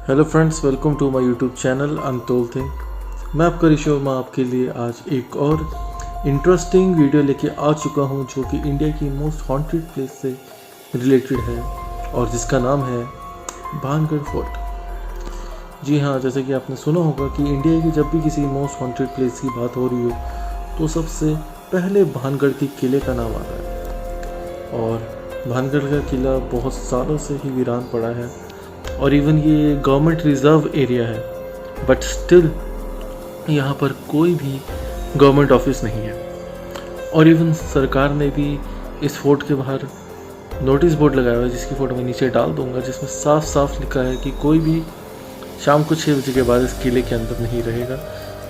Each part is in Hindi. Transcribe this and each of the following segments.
Hello friends, welcome to my YouTube channel untold thing. मैं आपका ऋषि वर्मा आपके लिए आज एक और इंटरेस्टिंग वीडियो लेके आ चुका हूं जो कि इंडिया की मोस्ट हॉन्टेड प्लेस से रिलेटेड है और जिसका नाम है भानगढ़ फोर्ट। जी हाँ, जैसे कि आपने सुना होगा कि इंडिया की जब भी किसी मोस्ट हॉन्टेड प्लेस की बात हो रही हो तो सबसे पहले भानगढ़ के किले का नाम आता है। और भानगढ़ का किला बहुत सालों से ही वीरान पड़ा है और इवन ये गवर्नमेंट रिजर्व एरिया है, बट स्टिल यहाँ पर कोई भी गवर्नमेंट ऑफिस नहीं है। और इवन सरकार ने भी इस फोर्ट के बाहर नोटिस बोर्ड लगाया हुआ है जिसकी फ़ोटो मैं नीचे डाल दूंगा, जिसमें साफ साफ लिखा है कि कोई भी शाम को 6 बजे के बाद इस किले के अंदर नहीं रहेगा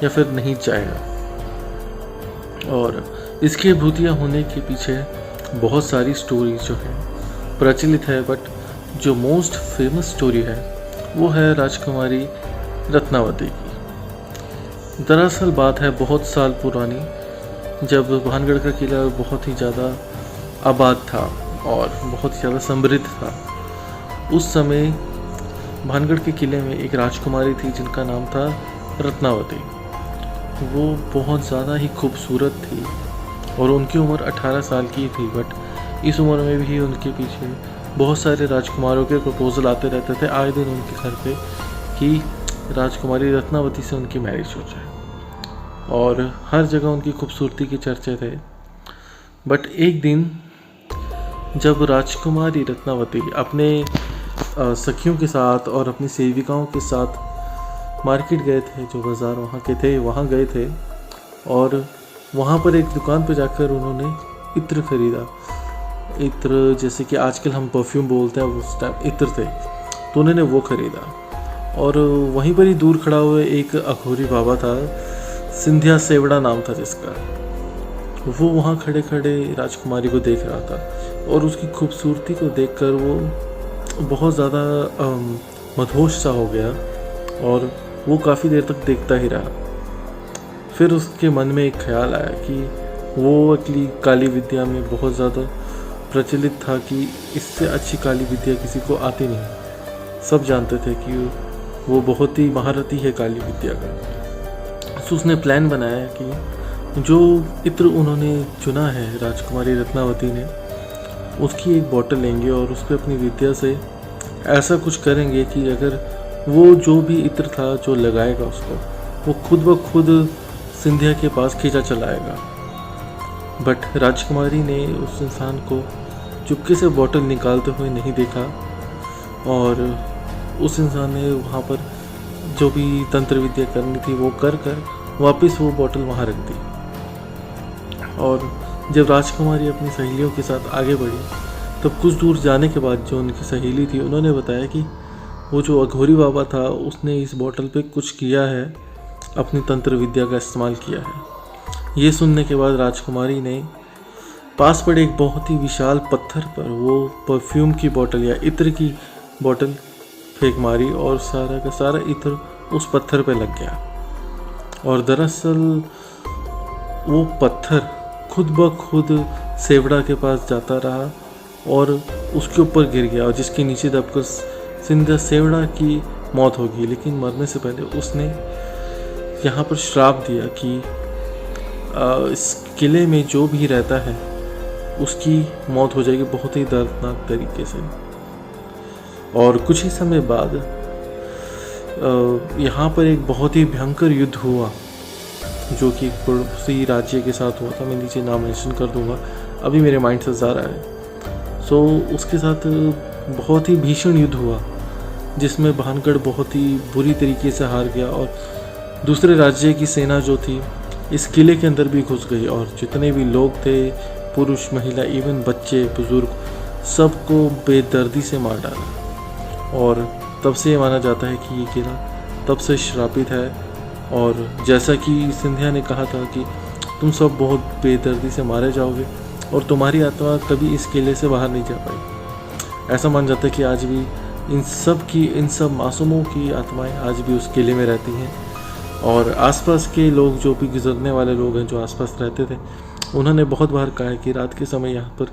या फिर नहीं जाएगा। और इसके भूतिया होने के पीछे बहुत सारी स्टोरी जो है प्रचलित है, बट जो मोस्ट फेमस स्टोरी है वो है राजकुमारी रत्नावती की। दरअसल बात है बहुत साल पुरानी, जब भानगढ़ का किला बहुत ही ज़्यादा आबाद था और बहुत ही ज़्यादा समृद्ध था। उस समय भानगढ़ के किले में एक राजकुमारी थी जिनका नाम था रत्नावती। वो बहुत ज़्यादा ही खूबसूरत थी और उनकी उम्र 18 साल की थी, बट इस उम्र में भी उनके पीछे बहुत सारे राजकुमारों के प्रपोजल आते रहते थे आए दिन उनके घर पे कि राजकुमारी रत्नावती से उनकी मैरिज हो जाए। और हर जगह उनकी खूबसूरती के चर्चे थे। बट एक दिन जब राजकुमारी रत्नावती अपने सखियों के साथ और अपनी सेविकाओं के साथ मार्केट गए थे, जो बाज़ार वहाँ के थे वहाँ गए थे, और वहाँ पर एक दुकान पर जाकर उन्होंने इत्र खरीदा। इत्र जैसे कि आजकल हम परफ्यूम बोलते हैं, उस टाइम इत्र थे, तो उन्होंने वो ख़रीदा। और वहीं पर ही दूर खड़ा हुआ एक अघोरी बाबा था, सिंधिया सेवड़ा नाम था जिसका। वो वहाँ खड़े खड़े राजकुमारी को देख रहा था और उसकी खूबसूरती को देखकर वो बहुत ज़्यादा मदहोश सा हो गया और वो काफ़ी देर तक देखता ही रहा। फिर उसके मन में एक ख्याल आया कि वो अकेली काली विद्या में बहुत ज़्यादा प्रचलित था कि इससे अच्छी काली विद्या किसी को आती नहीं। सब जानते थे कि वो बहुत ही महारथी है काली विद्या का। तो उसने प्लान बनाया कि जो इत्र उन्होंने चुना है राजकुमारी रत्नावती ने, उसकी एक बोतल लेंगे और उस पर अपनी विद्या से ऐसा कुछ करेंगे कि अगर वो जो भी इत्र था जो लगाएगा उसको, वो खुद ब खुद सिंधिया के पास खींचा चलाएगा। बट राजकुमारी ने उस इंसान को चुपके से बोतल निकालते हुए नहीं देखा और उस इंसान ने वहाँ पर जो भी तंत्र विद्या करनी थी वो कर वापस वो बोतल वहाँ रख दी। और जब राजकुमारी अपनी सहेलियों के साथ आगे बढ़ी तब कुछ दूर जाने के बाद जो उनकी सहेली थी उन्होंने बताया कि वो जो अघोरी बाबा था उसने इस बोतल पे कुछ किया है, अपनी तंत्र विद्या का इस्तेमाल किया है। ये सुनने के बाद राजकुमारी ने पास पड़े एक बहुत ही विशाल पत्थर पर वो परफ्यूम की बोतल या इत्र की बोतल फेंक मारी और सारा का सारा इत्र उस पत्थर पे लग गया। और दरअसल वो पत्थर खुद ब खुद सेवड़ा के पास जाता रहा और उसके ऊपर गिर गया और जिसके नीचे दबकर सिंधिया सेवड़ा की मौत होगी। लेकिन मरने से पहले उसने यहाँ पर श्राप दिया कि इस किले में जो भी रहता है उसकी मौत हो जाएगी बहुत ही दर्दनाक तरीके से। और कुछ ही समय बाद यहाँ पर एक बहुत ही भयंकर युद्ध हुआ जो कि एक पड़ोसी राज्य के साथ हुआ था। मैं नीचे नाम मेंशन कर दूंगा, अभी मेरे माइंड से जा रहा है। सो उसके साथ बहुत ही भीषण युद्ध हुआ जिसमें भानगढ़ बहुत ही बुरी तरीके से हार गया और दूसरे राज्य की सेना जो थी इस किले के अंदर भी घुस गई और जितने भी लोग थे, पुरुष महिला इवन बच्चे बुजुर्ग, सबको बेदर्दी से मार डाला। और तब से ये माना जाता है कि ये किला तब से श्रापित है। और जैसा कि सिंधिया ने कहा था कि तुम सब बहुत बेदर्दी से मारे जाओगे और तुम्हारी आत्मा कभी इस किले से बाहर नहीं जा पाई। ऐसा मान जाता है कि आज भी इन सब मासूमों की आत्माएं आज भी उस किले में रहती हैं। और आसपास के लोग जो भी गुजरने वाले लोग हैं जो आसपास रहते थे, उन्होंने बहुत बार कहा है कि रात के समय यहाँ पर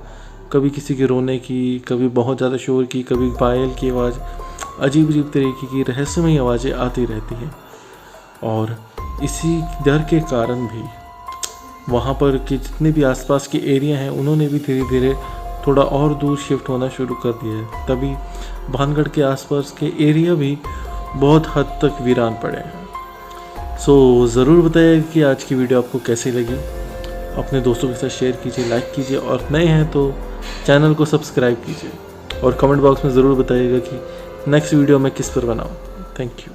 कभी किसी के रोने की, कभी बहुत ज़्यादा शोर की, कभी पायल की आवाज़, अजीब अजीब तरीके की रहस्यमय आवाज़ें आती रहती हैं। और इसी डर के कारण भी वहाँ पर के जितने भी आसपास के एरिया हैं उन्होंने भी धीरे धीरे थोड़ा और दूर शिफ्ट होना शुरू कर दिया है। तभी भानगढ़ के आसपास के एरिया भी बहुत हद तक वीरान पड़े हैं। सो ज़रूर बताइएगा कि आज की वीडियो आपको कैसी लगी। अपने दोस्तों के साथ शेयर कीजिए, लाइक कीजिए और नए हैं तो चैनल को सब्सक्राइब कीजिए और कमेंट बॉक्स में ज़रूर बताइएगा कि नेक्स्ट वीडियो मैं किस पर बनाऊँ। Thank you.